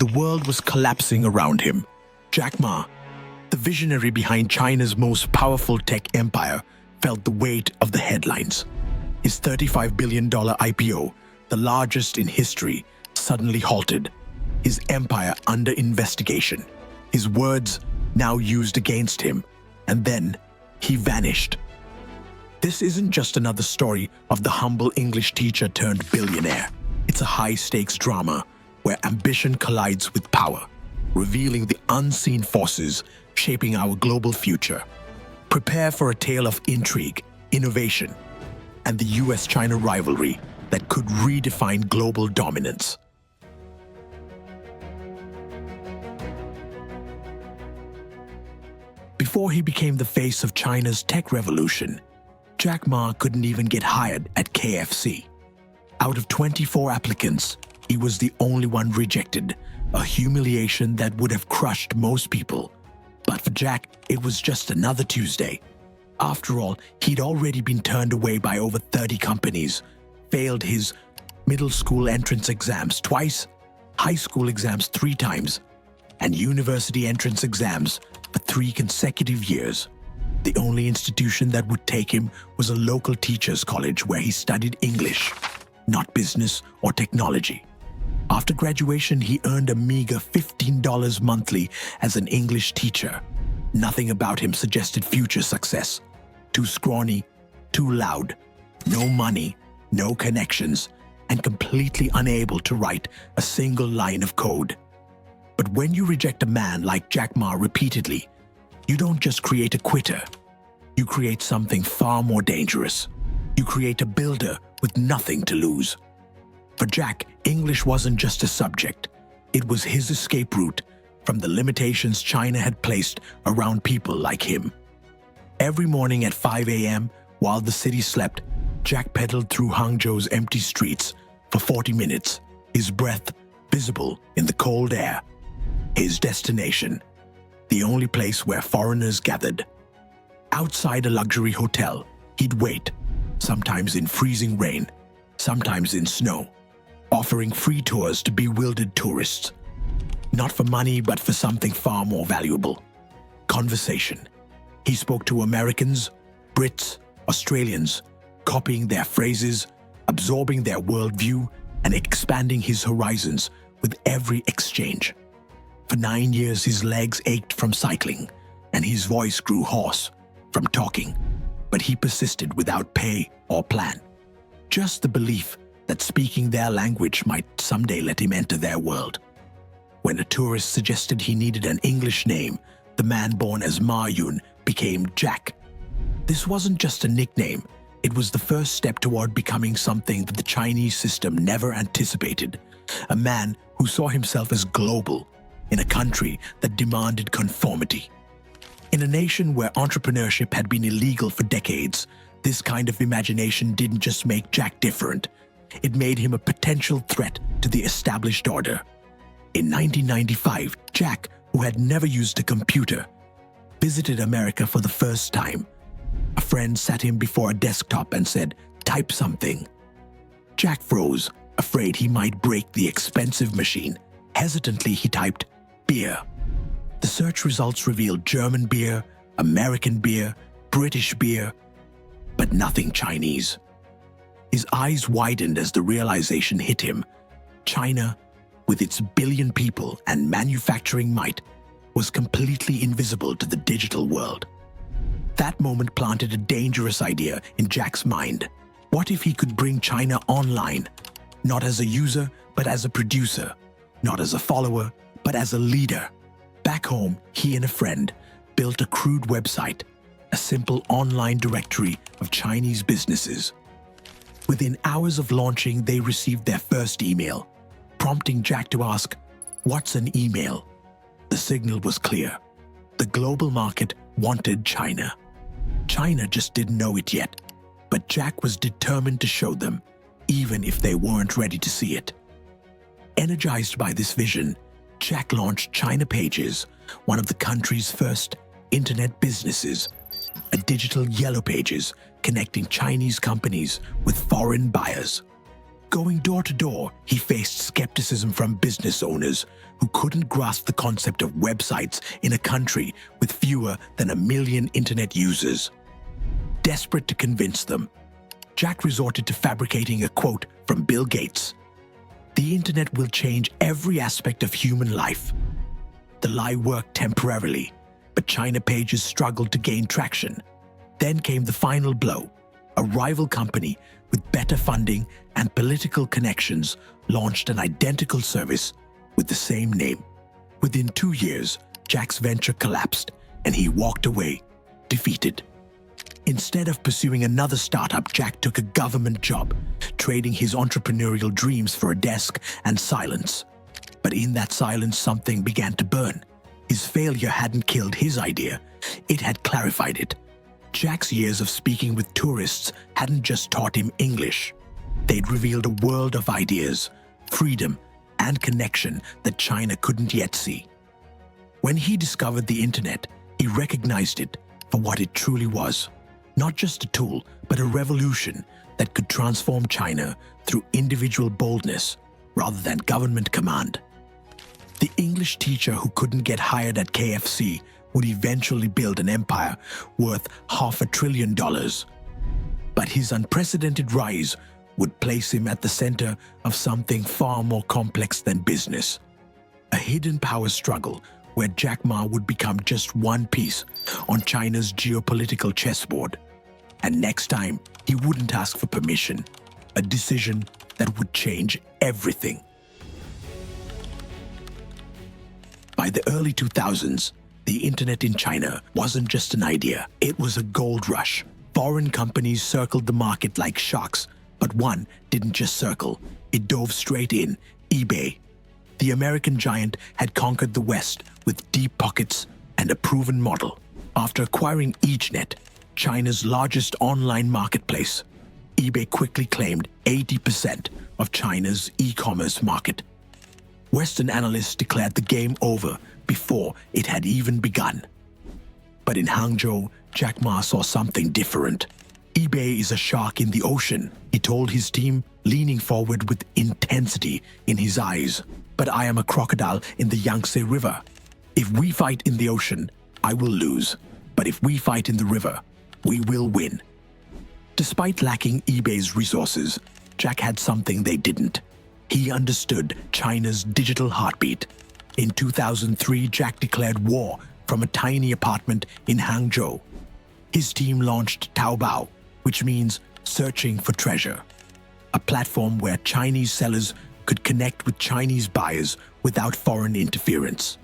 The world was collapsing around him. Jack Ma, the visionary behind China's most powerful tech empire, felt the weight of the headlines. His $35 billion IPO, the largest in history, suddenly halted. His empire under investigation. His words now used against him. And then he vanished. This isn't just another story of the humble English teacher turned billionaire. It's a high-stakes drama where ambition collides with power, revealing the unseen forces shaping our global future. Prepare for a tale of intrigue, innovation, and the US-China rivalry that could redefine global dominance. Before he became the face of China's tech revolution, Jack Ma couldn't even get hired at KFC. Out of 24 applicants, he was the only one rejected, a humiliation that would have crushed most people. But for Jack, it was just another Tuesday. After all, he'd already been turned away by over 30 companies, failed his middle school entrance exams twice, high school exams 3 times, and university entrance exams for 3 consecutive years. The only institution that would take him was a local teachers' college where he studied English, not business or technology. After graduation, he earned a meager $15 monthly as an English teacher. Nothing about him suggested future success. Too scrawny, too loud, no money, no connections, and completely unable to write a single line of code. But when you reject a man like Jack Ma repeatedly, you don't just create a quitter. You create something far more dangerous. You create a builder with nothing to lose. For Jack, English wasn't just a subject. It was his escape route from the limitations China had placed around people like him. Every morning at 5 a.m., while the city slept, Jack pedaled through Hangzhou's empty streets for 40 minutes, his breath visible in the cold air. His destination, the only place where foreigners gathered. Outside a luxury hotel, he'd wait, sometimes in freezing rain, sometimes in snow, offering free tours to bewildered tourists. Not for money, but for something far more valuable: conversation. He spoke to Americans, Brits, Australians, copying their phrases, absorbing their worldview, and expanding his horizons with every exchange. For 9 years, his legs ached from cycling, and his voice grew hoarse from talking, but he persisted without pay or plan. Just the belief that speaking their language might someday let him enter their world. When a tourist suggested he needed an English name, the man born as Ma Yun became Jack. This wasn't just a nickname, it was the first step toward becoming something that the Chinese system never anticipated. A man who saw himself as global, in a country that demanded conformity. In a nation where entrepreneurship had been illegal for decades, this kind of imagination didn't just make Jack different, it made him a potential threat to the established order. In 1995, Jack, who had never used a computer, visited America for the first time. A friend sat him before a desktop and said, "Type something." Jack froze, afraid he might break the expensive machine. Hesitantly, he typed, "beer." The search results revealed German beer, American beer, British beer, but nothing Chinese. His eyes widened as the realization hit him. China, with its billion people and manufacturing might, was completely invisible to the digital world. That moment planted a dangerous idea in Jack's mind. What if he could bring China online, not as a user, but as a producer, not as a follower, but as a leader? Back home, he and a friend built a crude website, a simple online directory of Chinese businesses. Within hours of launching, they received their first email, prompting Jack to ask, "What's an email?" The signal was clear. The global market wanted China. China just didn't know it yet, but Jack was determined to show them, even if they weren't ready to see it. Energized by this vision, Jack launched China Pages, one of the country's first internet businesses, a digital yellow pages connecting Chinese companies with foreign buyers. Going door to door, he faced skepticism from business owners who couldn't grasp the concept of websites in a country with fewer than 1 million internet users. Desperate to convince them, Jack resorted to fabricating a quote from Bill Gates: "The internet will change every aspect of human life." The lie worked temporarily, but China pages struggled to gain traction. Then came the final blow. A rival company with better funding and political connections launched an identical service with the same name. Within 2 years, Jack's venture collapsed and he walked away, defeated. Instead of pursuing another startup, Jack took a government job, trading his entrepreneurial dreams for a desk and silence. But in that silence, something began to burn. His failure hadn't killed his idea, it had clarified it. Jack's years of speaking with tourists hadn't just taught him English. They'd revealed a world of ideas, freedom, and connection that China couldn't yet see. When he discovered the internet, he recognized it for what it truly was. Not just a tool, but a revolution that could transform China through individual boldness rather than government command. The English teacher who couldn't get hired at KFC would eventually build an empire worth $500 billion. But his unprecedented rise would place him at the center of something far more complex than business. A hidden power struggle where Jack Ma would become just one piece on China's geopolitical chessboard. And next time, he wouldn't ask for permission, a decision that would change everything. By the early 2000s, the internet in China wasn't just an idea, it was a gold rush. Foreign companies circled the market like sharks, but one didn't just circle, it dove straight in: eBay. The American giant had conquered the West with deep pockets and a proven model. After acquiring EachNet, China's largest online marketplace, eBay quickly claimed 80% of China's e-commerce market. Western analysts declared the game over before it had even begun. But in Hangzhou, Jack Ma saw something different. eBay is a shark in the ocean, he told his team, leaning forward with intensity in his eyes. But I am a crocodile in the Yangtze River. If we fight in the ocean, I will lose. But if we fight in the river, we will win. Despite lacking eBay's resources, Jack had something they didn't. He understood China's digital heartbeat. In 2003, Jack declared war from a tiny apartment in Hangzhou. His team launched Taobao, which means searching for treasure, a platform where Chinese sellers could connect with Chinese buyers without foreign interference.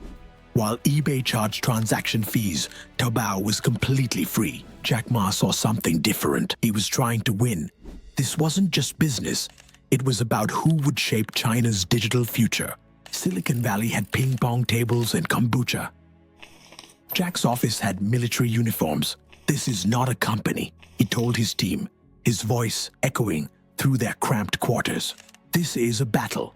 While eBay charged transaction fees, Taobao was completely free. Jack Ma saw something different. He was trying to win. This wasn't just business. It was about who would shape China's digital future. Silicon Valley had ping-pong tables and kombucha. Jack's office had military uniforms. This is not a company, he told his team, his voice echoing through their cramped quarters. This is a battle.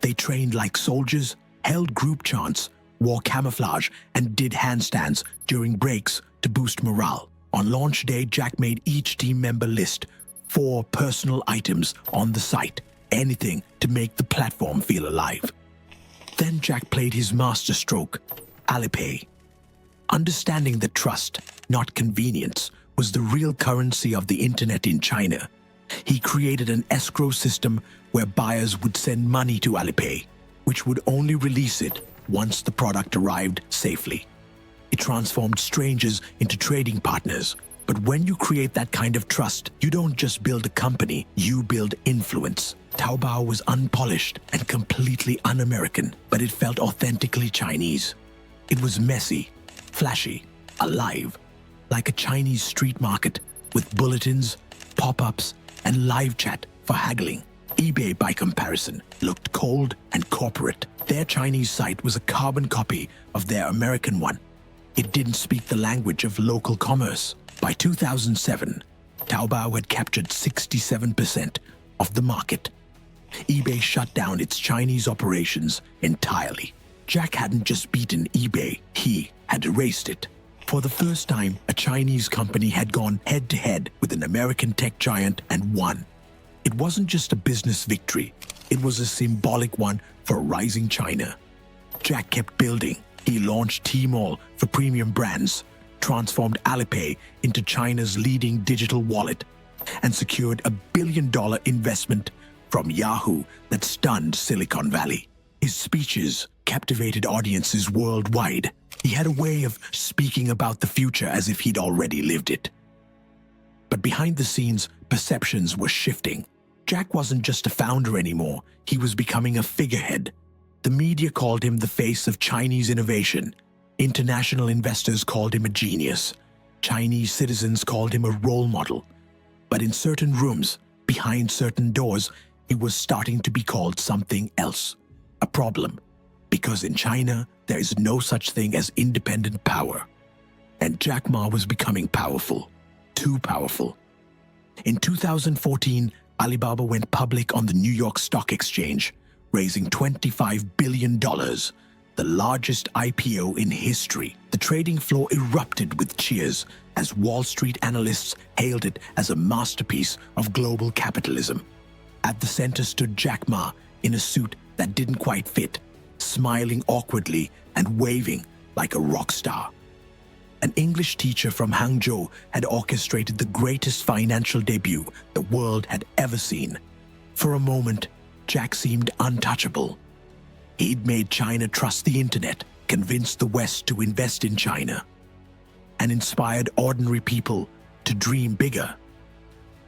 They trained like soldiers, held group chants, wore camouflage, and did handstands during breaks to boost morale. On launch day, Jack made each team member list 4 personal items on the site, anything to make the platform feel alive. Then Jack played his masterstroke, Alipay. Understanding that trust, not convenience, was the real currency of the internet in China, he created an escrow system where buyers would send money to Alipay, which would only release it once the product arrived safely. It transformed strangers into trading partners. But when you create that kind of trust, you don't just build a company, you build influence. Taobao was unpolished and completely un-American, but it felt authentically Chinese. It was messy, flashy, alive, like a Chinese street market with bulletins, pop-ups, and live chat for haggling. eBay, by comparison, looked cold and corporate. Their Chinese site was a carbon copy of their American one. It didn't speak the language of local commerce. By 2007, Taobao had captured 67% of the market. eBay shut down its Chinese operations entirely. Jack hadn't just beaten eBay, he had erased it. For the first time, a Chinese company had gone head-to-head with an American tech giant and won. It wasn't just a business victory, it was a symbolic one for rising China. Jack kept building. He launched Tmall for premium brands, transformed Alipay into China's leading digital wallet, and secured a billion-dollar investment from Yahoo that stunned Silicon Valley. His speeches captivated audiences worldwide. He had a way of speaking about the future as if he'd already lived it. But behind the scenes, perceptions were shifting. Jack wasn't just a founder anymore, he was becoming a figurehead. The media called him the face of Chinese innovation. International investors called him a genius. Chinese citizens called him a role model. But in certain rooms, behind certain doors, he was starting to be called something else. A problem. Because in China, there is no such thing as independent power. And Jack Ma was becoming powerful. Too powerful. In 2014, Alibaba went public on the New York Stock Exchange, raising $25 billion, the largest IPO in history. The trading floor erupted with cheers as Wall Street analysts hailed it as a masterpiece of global capitalism. At the center stood Jack Ma in a suit that didn't quite fit, smiling awkwardly and waving like a rock star. An English teacher from Hangzhou had orchestrated the greatest financial debut the world had ever seen. For a moment, Jack seemed untouchable. He'd made China trust the internet, convinced the West to invest in China, and inspired ordinary people to dream bigger.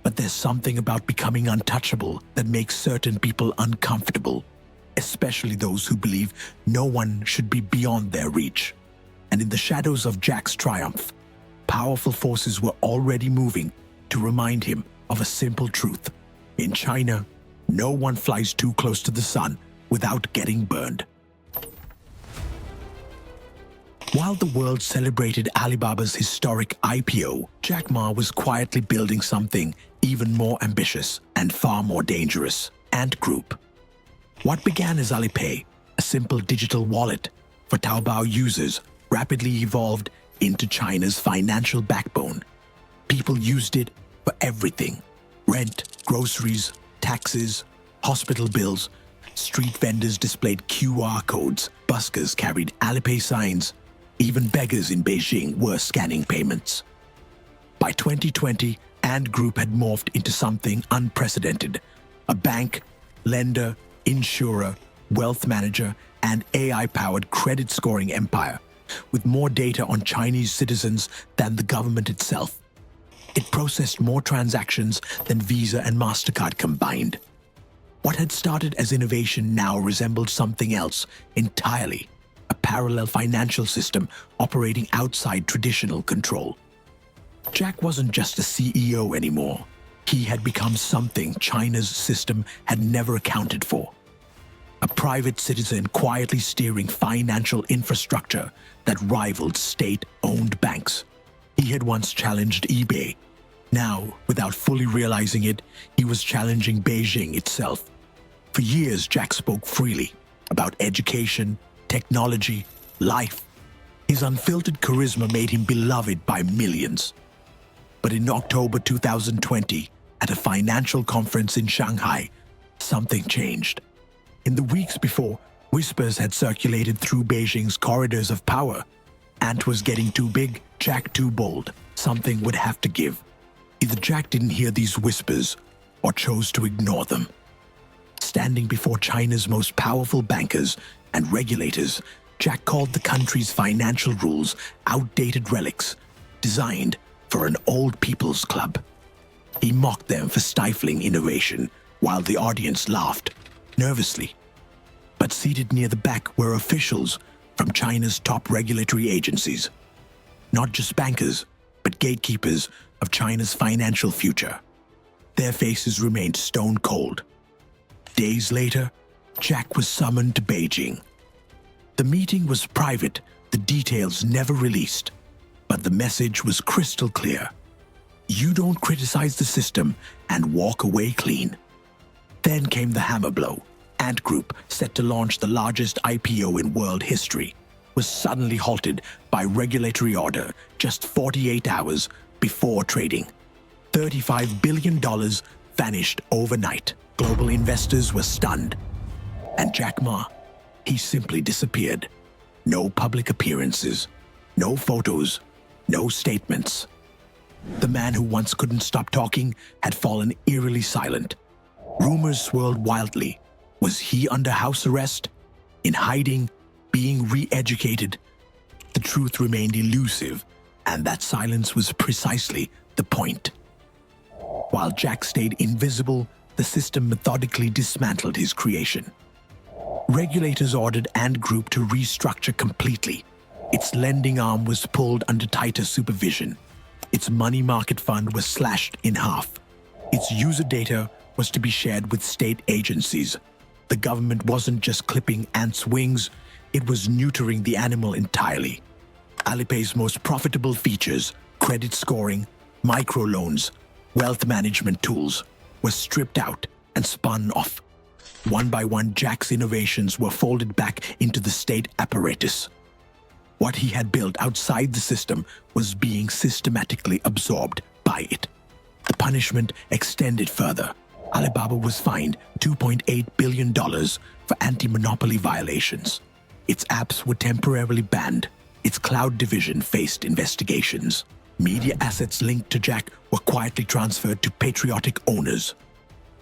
But there's something about becoming untouchable that makes certain people uncomfortable, especially those who believe no one should be beyond their reach. And in the shadows of Jack's triumph, powerful forces were already moving to remind him of a simple truth. In China, no one flies too close to the sun without getting burned. While the world celebrated Alibaba's historic IPO, Jack Ma was quietly building something even more ambitious and far more dangerous: Ant Group. What began as Alipay, a simple digital wallet for Taobao users, rapidly evolved into China's financial backbone. People used it for everything: rent, groceries, taxes, hospital bills. Street vendors displayed QR codes, buskers carried Alipay signs, even beggars in Beijing were scanning payments. By 2020, Ant Group had morphed into something unprecedented: a bank, lender, insurer, wealth manager, and AI-powered credit scoring empire, with more data on Chinese citizens than the government itself. It processed more transactions than Visa and MasterCard combined. What had started as innovation now resembled something else entirely: a parallel financial system operating outside traditional control. Jack wasn't just a CEO anymore. He had become something China's system had never accounted for: a private citizen quietly steering financial infrastructure that rivaled state-owned banks. He had once challenged eBay. Now, without fully realizing it, he was challenging Beijing itself. For years, Jack spoke freely about education, technology, life. His unfiltered charisma made him beloved by millions. But in October 2020, at a financial conference in Shanghai, something changed. In the weeks before, whispers had circulated through Beijing's corridors of power. Ant was getting too big, Jack too bold. Something would have to give. Either Jack didn't hear these whispers or chose to ignore them. Standing before China's most powerful bankers and regulators, Jack called the country's financial rules outdated relics, designed for an old people's club. He mocked them for stifling innovation, while the audience laughed, nervously. But seated near the back were officials from China's top regulatory agencies. Not just bankers, but gatekeepers of China's financial future. Their faces remained stone cold. Days later, Jack was summoned to Beijing. The meeting was private, the details never released, but the message was crystal clear: you don't criticize the system and walk away clean. Then came the hammer blow. Ant Group, set to launch the largest IPO in world history, was suddenly halted by regulatory order just 48 hours before trading. $35 billion vanished overnight. Global investors were stunned. And Jack Ma, he simply disappeared. No public appearances, no photos, no statements. The man who once couldn't stop talking had fallen eerily silent. Rumors swirled wildly. Was he under house arrest? In hiding? Being re-educated? The truth remained elusive, and that silence was precisely the point. While Jack stayed invisible, the system methodically dismantled his creation. Regulators ordered Ant Group to restructure completely. Its lending arm was pulled under tighter supervision. Its money market fund was slashed in half. Its user data was to be shared with state agencies. The government wasn't just clipping ants' wings, it was neutering the animal entirely. Alipay's most profitable features, credit scoring, microloans, wealth management tools, were stripped out and spun off. One by one, Jack's innovations were folded back into the state apparatus. What he had built outside the system was being systematically absorbed by it. The punishment extended further. Alibaba was fined $2.8 billion for anti-monopoly violations. Its apps were temporarily banned. Its cloud division faced investigations. Media assets linked to Jack were quietly transferred to patriotic owners.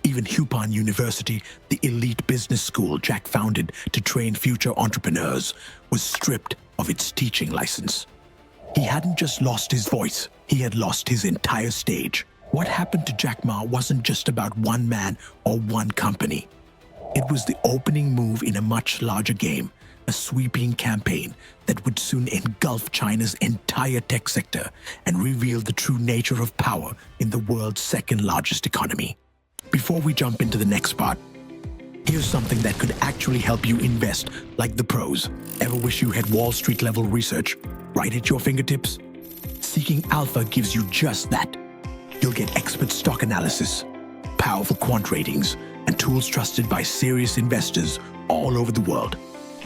Even Hupan University, the elite business school Jack founded to train future entrepreneurs, was stripped of its teaching license. He hadn't just lost his voice, he had lost his entire stage. What happened to Jack Ma wasn't just about one man or one company. It was the opening move in a much larger game, a sweeping campaign that would soon engulf China's entire tech sector and reveal the true nature of power in the world's second largest economy. Before we jump into the next part, here's something that could actually help you invest like the pros. Ever wish you had Wall Street level research right at your fingertips? Seeking Alpha gives you just that. You'll get expert stock analysis, powerful quant ratings, and tools trusted by serious investors all over the world.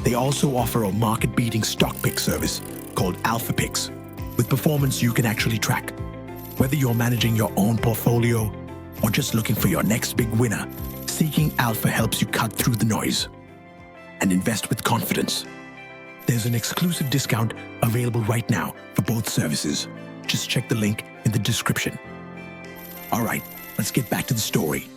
They also offer a market-beating stock pick service called Alpha Picks, with performance you can actually track. Whether you're managing your own portfolio or just looking for your next big winner, Seeking Alpha helps you cut through the noise and invest with confidence. There's an exclusive discount available right now for both services. Just check the link in the description. All right, let's get back to the story.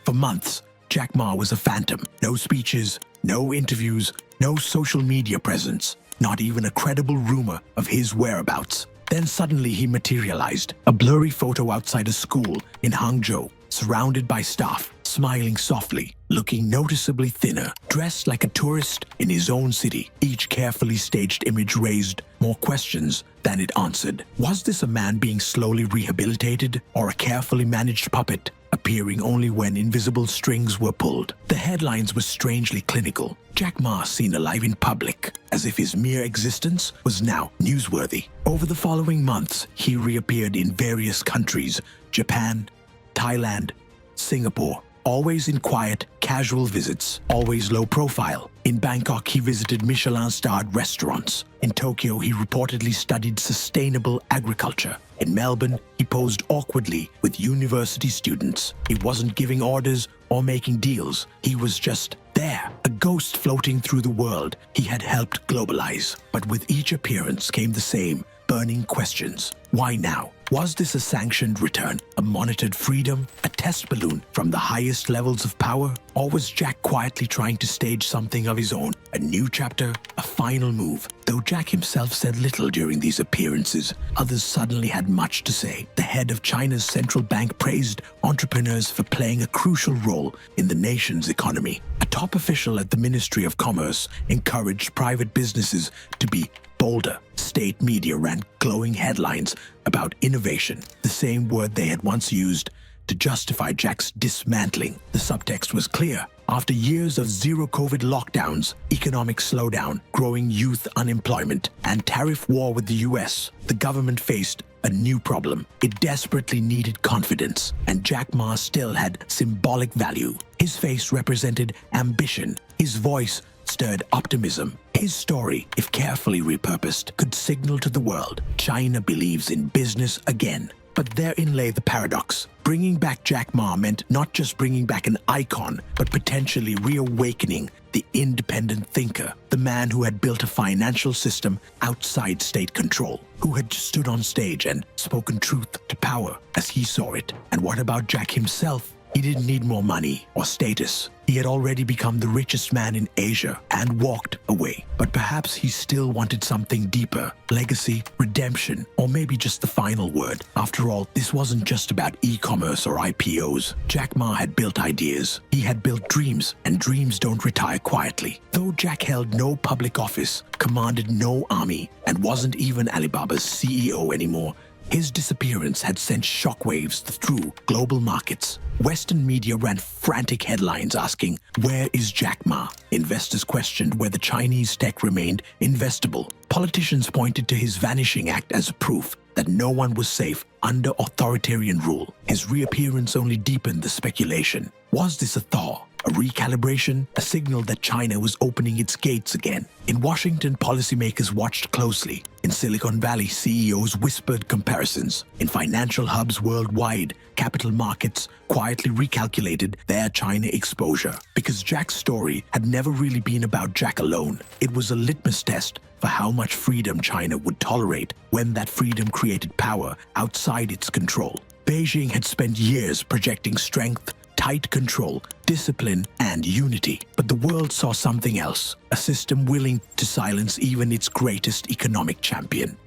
For months, Jack Ma was a phantom. No speeches, no interviews, no social media presence, not even a credible rumor of his whereabouts. Then suddenly he materialized, a blurry photo outside a school in Hangzhou, surrounded by staff, smiling softly, looking noticeably thinner, dressed like a tourist in his own city. Each carefully staged image raised more questions than it answered. Was this a man being slowly rehabilitated, or a carefully managed puppet, appearing only when invisible strings were pulled? The headlines were strangely clinical. Jack Ma seen alive in public, as if his mere existence was now newsworthy. Over the following months, he reappeared in various countries: Japan, Thailand, Singapore, always in quiet, casual visits, always low profile. In Bangkok, he visited Michelin-starred restaurants. In Tokyo, he reportedly studied sustainable agriculture. In Melbourne, he posed awkwardly with university students. He wasn't giving orders or making deals. He was just there, a ghost floating through the world he had helped globalize. But with each appearance came the same burning questions. Why now? Was this a sanctioned return, a monitored freedom, a test balloon from the highest levels of power? Or was Jack quietly trying to stage something of his own, a new chapter, a final move? Though Jack himself said little during these appearances, others suddenly had much to say. The head of China's central bank praised entrepreneurs for playing a crucial role in the nation's economy. A top official at the Ministry of Commerce encouraged private businesses to be bolder. State media ran glowing headlines about innovation, the same word they had once used to justify Jack's dismantling. The subtext was clear. After years of zero-COVID lockdowns, economic slowdown, growing youth unemployment, and tariff war with the US, the government faced a new problem. It desperately needed confidence, and Jack Ma still had symbolic value. His face represented ambition, his voice stirred optimism. His story, if carefully repurposed, could signal to the world China believes in business again. But therein lay the paradox. Bringing back Jack Ma meant not just bringing back an icon, but potentially reawakening the independent thinker, the man who had built a financial system outside state control, who had stood on stage and spoken truth to power as he saw it. And what about Jack himself? He didn't need more money or status. He had already become the richest man in Asia and walked away. But perhaps he still wanted something deeper: legacy, redemption, or maybe just the final word. After all, this wasn't just about e-commerce or IPOs. Jack Ma had built ideas. He had built dreams, and dreams don't retire quietly. Though Jack held no public office, commanded no army, and wasn't even Alibaba's CEO anymore, his disappearance had sent shockwaves through global markets. Western media ran frantic headlines asking, "Where is Jack Ma?" Investors questioned whether Chinese tech remained investable. Politicians pointed to his vanishing act as proof that no one was safe under authoritarian rule. His reappearance only deepened the speculation. Was this a thaw? A recalibration? A signal that China was opening its gates again? In Washington, policymakers watched closely. In Silicon Valley, CEOs whispered comparisons. In financial hubs worldwide, capital markets quietly recalculated their China exposure. Because Jack's story had never really been about Jack alone. It was a litmus test for how much freedom China would tolerate when that freedom created power outside its control. Beijing had spent years projecting strength, tight control, discipline, and unity. But the world saw something else, a system willing to silence even its greatest economic champion.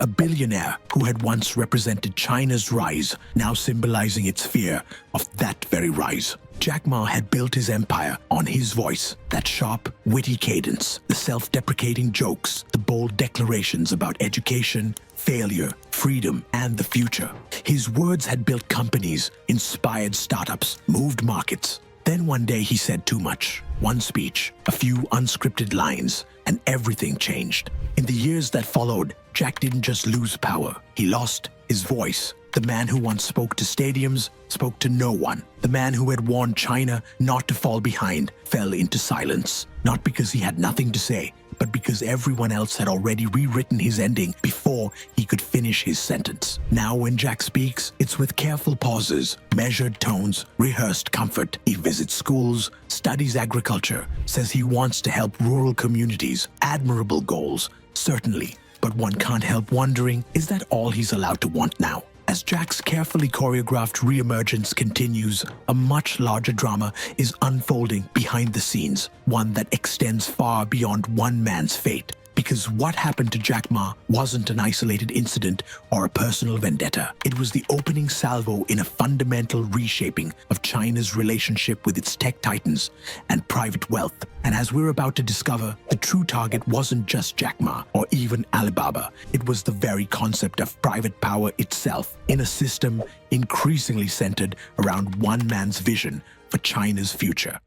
A billionaire who had once represented China's rise, now symbolizing its fear of that very rise. Jack Ma had built his empire on his voice, that sharp, witty cadence, the self-deprecating jokes, the bold declarations about education, failure, freedom, and the future. His words had built companies, inspired startups, moved markets. Then one day he said too much. One speech, a few unscripted lines, and everything changed. In the years that followed, Jack didn't just lose power, he lost his voice. The man who once spoke to stadiums spoke to no one. The man who had warned China not to fall behind fell into silence. Not because he had nothing to say, but because everyone else had already rewritten his ending before he could finish his sentence. Now when Jack speaks, it's with careful pauses, measured tones, rehearsed comfort. He visits schools, studies agriculture, says he wants to help rural communities. Admirable goals, certainly. But one can't help wondering, is that all he's allowed to want now? As Jack's carefully choreographed reemergence continues, a much larger drama is unfolding behind the scenes, one that extends far beyond one man's fate. Because what happened to Jack Ma wasn't an isolated incident or a personal vendetta. It was the opening salvo in a fundamental reshaping of China's relationship with its tech titans and private wealth. And as we're about to discover, the true target wasn't just Jack Ma or even Alibaba. It was the very concept of private power itself, in a system increasingly centered around one man's vision for China's future.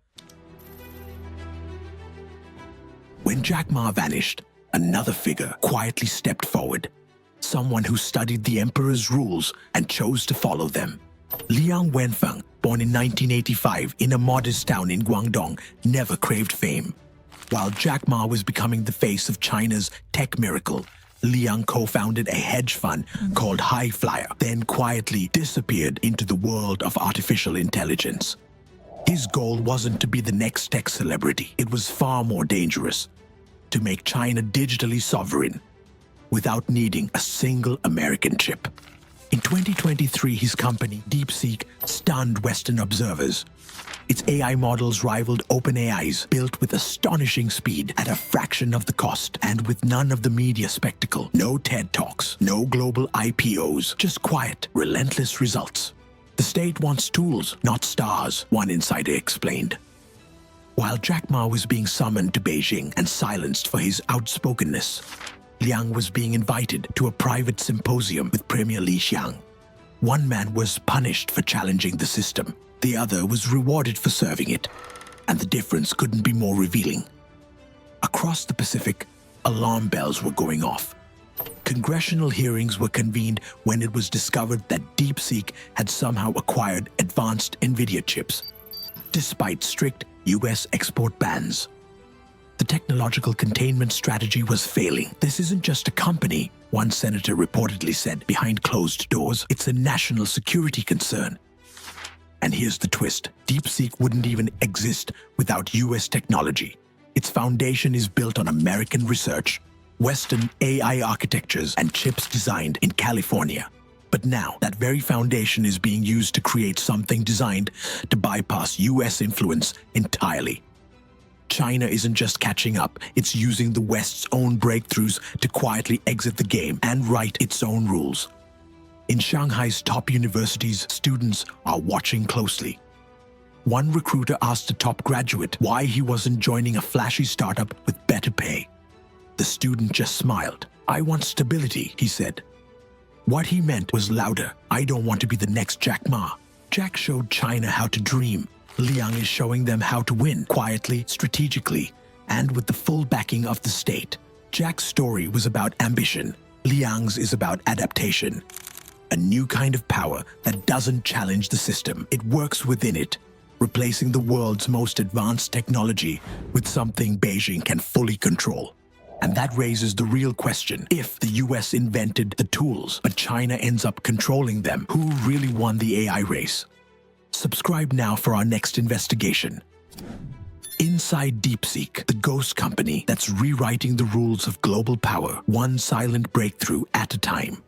When Jack Ma vanished, another figure quietly stepped forward. Someone who studied the emperor's rules and chose to follow them. Liang Wenfeng, born in 1985 in a modest town in Guangdong, never craved fame. While Jack Ma was becoming the face of China's tech miracle, Liang co-founded a hedge fund called High Flyer, then quietly disappeared into the world of artificial intelligence. His goal wasn't to be the next tech celebrity. It was far more dangerous: to make China digitally sovereign without needing a single American chip. In 2023, his company, DeepSeek, stunned Western observers. Its AI models rivaled OpenAI's, built with astonishing speed at a fraction of the cost, and with none of the media spectacle. No TED Talks, no global IPOs, just quiet, relentless results. The state wants tools, not stars, one insider explained. While Jack Ma was being summoned to Beijing and silenced for his outspokenness, Liang was being invited to a private symposium with Premier Li Xiang. One man was punished for challenging the system. The other was rewarded for serving it. And the difference couldn't be more revealing. Across the Pacific, alarm bells were going off. Congressional hearings were convened when it was discovered that DeepSeek had somehow acquired advanced NVIDIA chips, despite strict US export bans. The technological containment strategy was failing. This isn't just a company, one senator reportedly said behind closed doors. It's a national security concern. And here's the twist. DeepSeek wouldn't even exist without US technology. Its foundation is built on American research, Western AI architectures, and chips designed in California. But now, that very foundation is being used to create something designed to bypass US influence entirely. China isn't just catching up, it's using the West's own breakthroughs to quietly exit the game and write its own rules. In Shanghai's top universities, students are watching closely. One recruiter asked a top graduate why he wasn't joining a flashy startup with better pay. The student just smiled. "I want stability," he said. What he meant was louder. "I don't want to be the next Jack Ma." Jack showed China how to dream. Liang is showing them how to win, quietly, strategically, and with the full backing of the state. Jack's story was about ambition. Liang's is about adaptation. A new kind of power that doesn't challenge the system. It works within it, replacing the world's most advanced technology with something Beijing can fully control. And that raises the real question. If the US invented the tools, but China ends up controlling them, who really won the AI race? Subscribe now for our next investigation. Inside DeepSeek, the ghost company that's rewriting the rules of global power, one silent breakthrough at a time.